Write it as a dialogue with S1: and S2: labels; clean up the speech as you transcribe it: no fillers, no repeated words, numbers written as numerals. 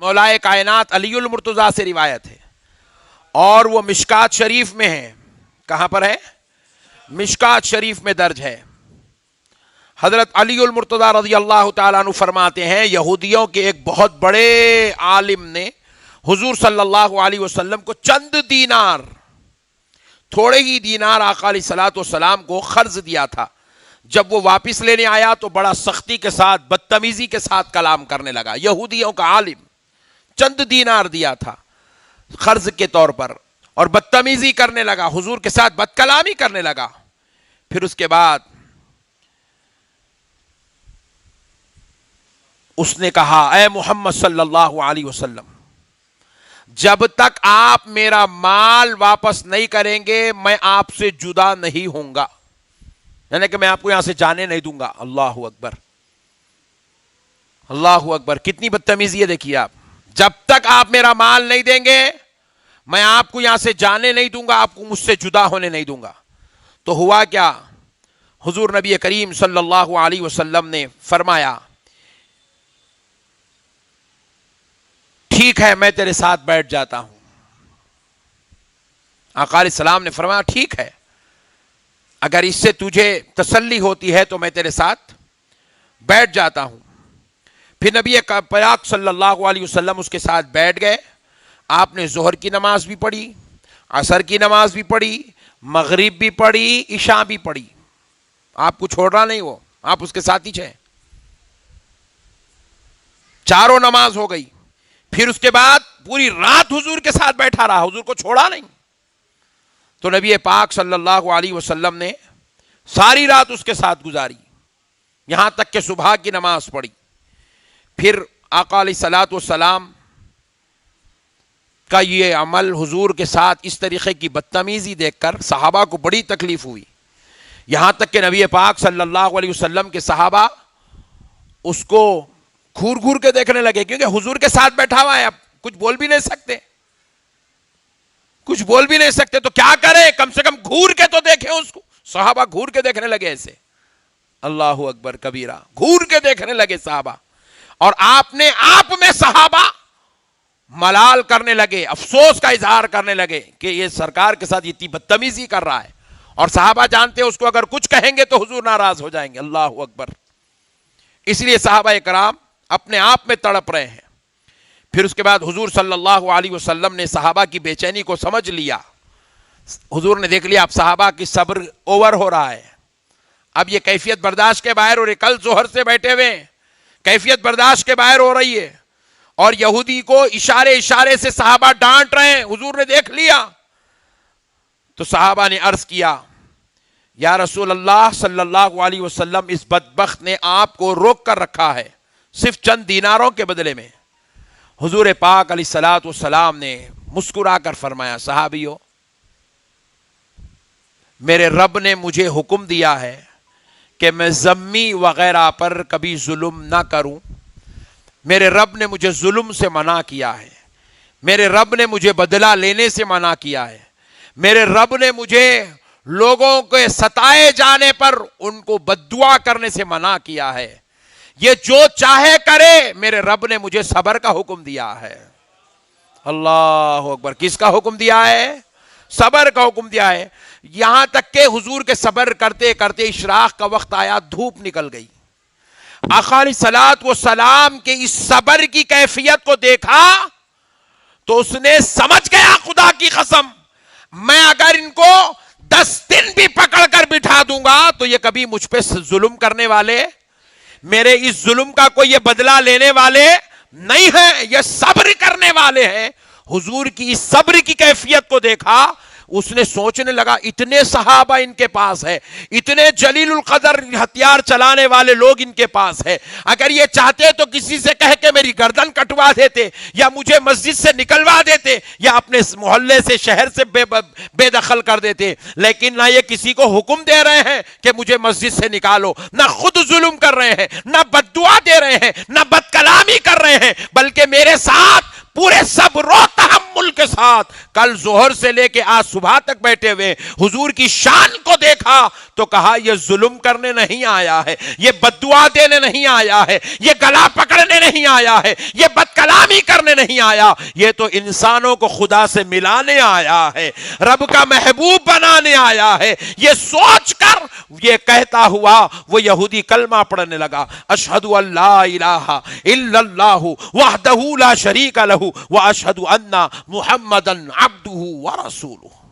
S1: مولائے کائنات علی المرتضیٰ سے روایت ہے، اور وہ مشکات شریف میں ہے۔ کہاں پر ہے؟ مشکات شریف میں درج ہے۔ حضرت علی المرتضیٰ رضی اللہ تعالیٰ عنہ فرماتے ہیں، یہودیوں کے ایک بہت بڑے عالم نے حضور صلی اللہ علیہ وسلم کو چند دینار، تھوڑے ہی دینار آقا علیہ الصلوۃ والسلام کو قرض دیا تھا۔ جب وہ واپس لینے آیا تو بڑا سختی کے ساتھ، بدتمیزی کے ساتھ کلام کرنے لگا۔ یہودیوں کا عالم چند دینار دیا تھا قرض کے طور پر، اور بدتمیزی کرنے لگا، حضور کے ساتھ بد کلامی کرنے لگا۔ پھر اس کے بعد اس نے کہا، اے محمد صلی اللہ علیہ وسلم، جب تک آپ میرا مال واپس نہیں کریں گے میں آپ سے جدا نہیں ہوں گا، یعنی کہ میں آپ کو یہاں سے جانے نہیں دوں گا۔ اللہ اکبر، اللہ اکبر، کتنی بدتمیزی ہے دیکھیے آپ۔ جب تک آپ میرا مال نہیں دیں گے میں آپ کو یہاں سے جانے نہیں دوں گا، آپ کو مجھ سے جدا ہونے نہیں دوں گا۔ تو ہوا کیا؟ حضور نبی کریم صلی اللہ علیہ وسلم نے فرمایا، ٹھیک ہے میں تیرے ساتھ بیٹھ جاتا ہوں۔ آقا علیہ السلام نے فرمایا، ٹھیک ہے، اگر اس سے تجھے تسلی ہوتی ہے تو میں تیرے ساتھ بیٹھ جاتا ہوں۔ پھر نبی پاک صلی اللہ علیہ وسلم اس کے ساتھ بیٹھ گئے۔ آپ نے ظہر کی نماز بھی پڑھی، عصر کی نماز بھی پڑھی، مغرب بھی پڑھی، عشاء بھی پڑھی۔ آپ کو چھوڑ رہا نہیں وہ، آپ اس کے ساتھ ہی تھے۔ چاروں نماز ہو گئی۔ پھر اس کے بعد پوری رات حضور کے ساتھ بیٹھا رہا، حضور کو چھوڑا نہیں۔ تو نبی پاک صلی اللہ علیہ وسلم نے ساری رات اس کے ساتھ گزاری، یہاں تک کہ صبح کی نماز پڑھی۔ پھر آقا علیہ الصلوۃ والسلام کا یہ عمل، حضور کے ساتھ اس طریقے کی بدتمیزی دیکھ کر صحابہ کو بڑی تکلیف ہوئی، یہاں تک کہ نبی پاک صلی اللہ علیہ وسلم کے صحابہ اس کو گھور گھور کے دیکھنے لگے، کیونکہ حضور کے ساتھ بیٹھا ہوا ہے، اب کچھ بول بھی نہیں سکتے، کچھ بول بھی نہیں سکتے، تو کیا کرے، کم سے کم گھور کے تو دیکھیں اس کو۔ صحابہ گھور کے دیکھنے لگے ایسے، اللہ اکبر کبیرہ، گھور کے دیکھنے لگے صحابہ، اور آپ نے آپ میں صحابہ ملال کرنے لگے، افسوس کا اظہار کرنے لگے کہ یہ سرکار کے ساتھ اتنی بدتمیزی کر رہا ہے، اور صحابہ جانتے ہیں اس کو اگر کچھ کہیں گے تو حضور ناراض ہو جائیں گے۔ اللہ اکبر، اس لیے صحابہ کرام اپنے آپ میں تڑپ رہے ہیں۔ پھر اس کے بعد حضور صلی اللہ علیہ وسلم نے صحابہ کی بے چینی کو سمجھ لیا۔ حضور نے دیکھ لیا اب صحابہ کی صبر اوور ہو رہا ہے، اب یہ کیفیت برداشت کے باہر ہو رہی، کل ظہر سے بیٹھے ہوئے ہیں، کیفیت برداشت کے باہر ہو رہی ہے، اور یہودی کو اشارے اشارے سے صحابہ ڈانٹ رہے ہیں۔ حضور نے دیکھ لیا تو صحابہ نے عرض کیا، یا رسول اللہ صلی اللہ علیہ وسلم، اس بدبخت نے آپ کو روک کر رکھا ہے صرف چند دیناروں کے بدلے میں۔ حضور پاک علیہ الصلوۃ والسلام نے مسکرا کر فرمایا، صحابیو، میرے رب نے مجھے حکم دیا ہے کہ میں ذمی وغیرہ پر کبھی ظلم نہ کروں، میرے رب نے مجھے ظلم سے منع کیا ہے، میرے رب نے مجھے بدلہ لینے سے منع کیا ہے، میرے رب نے مجھے لوگوں کے ستائے جانے پر ان کو بددعا کرنے سے منع کیا ہے۔ یہ جو چاہے کرے، میرے رب نے مجھے صبر کا حکم دیا ہے۔ اللہ اکبر، کس کا حکم دیا ہے؟ صبر کا حکم دیا ہے۔ یہاں تک کہ حضور کے صبر کرتے کرتے اشراق کا وقت آیا، دھوپ نکل گئی۔ آقا علیہ الصلوۃ والسلام کے اس صبر کی کیفیت کو دیکھا تو اس نے سمجھ گیا، خدا کی قسم میں اگر ان کو 10 دن بھی پکڑ کر بٹھا دوں گا تو یہ کبھی مجھ پہ ظلم کرنے والے، میرے اس ظلم کا کوئی یہ بدلہ لینے والے نہیں ہیں، یہ صبر کرنے والے ہیں۔ حضور کی اس صبر کی کیفیت کو دیکھا، اس نے سوچنے لگا اتنے صحابہ ان کے پاس ہے، اتنے جلیل القدر ہتھیار چلانے والے لوگ ان کے پاس ہے، اگر یہ چاہتے تو کسی سے کہہ کے میری گردن کٹوا دیتے، یا مجھے مسجد سے نکلوا دیتے، یا اپنے محلے سے شہر سے بے دخل کر دیتے، لیکن نہ یہ کسی کو حکم دے رہے ہیں کہ مجھے مسجد سے نکالو، نہ خود ظلم کر رہے ہیں، نہ بددعا دے رہے ہیں، نہ بد کلامی کر رہے ہیں، بلکہ میرے ساتھ پورے صبر و تحمل کے ساتھ کل ظہر سے لے کے آج صبح تک بیٹھے ہوئے حضور کی شان کو دیکھا تو کہا یہ ظلم کرنے نہیں آیا ہے، یہ بددعا دینے نہیں آیا ہے، یہ گلا پکڑنے نہیں آیا ہے، یہ بد کلامی کرنے نہیں آیا، یہ تو انسانوں کو خدا سے ملانے آیا ہے، رب کا محبوب بنانے آیا ہے۔ یہ سوچ کر یہ کہتا ہوا وہ یہودی کلمہ پڑھنے لگا، اشہد ان لا الہ الا اللہ وحدہ لا شریک لہ واشہد ان محمدا عبدہ ورسولہ۔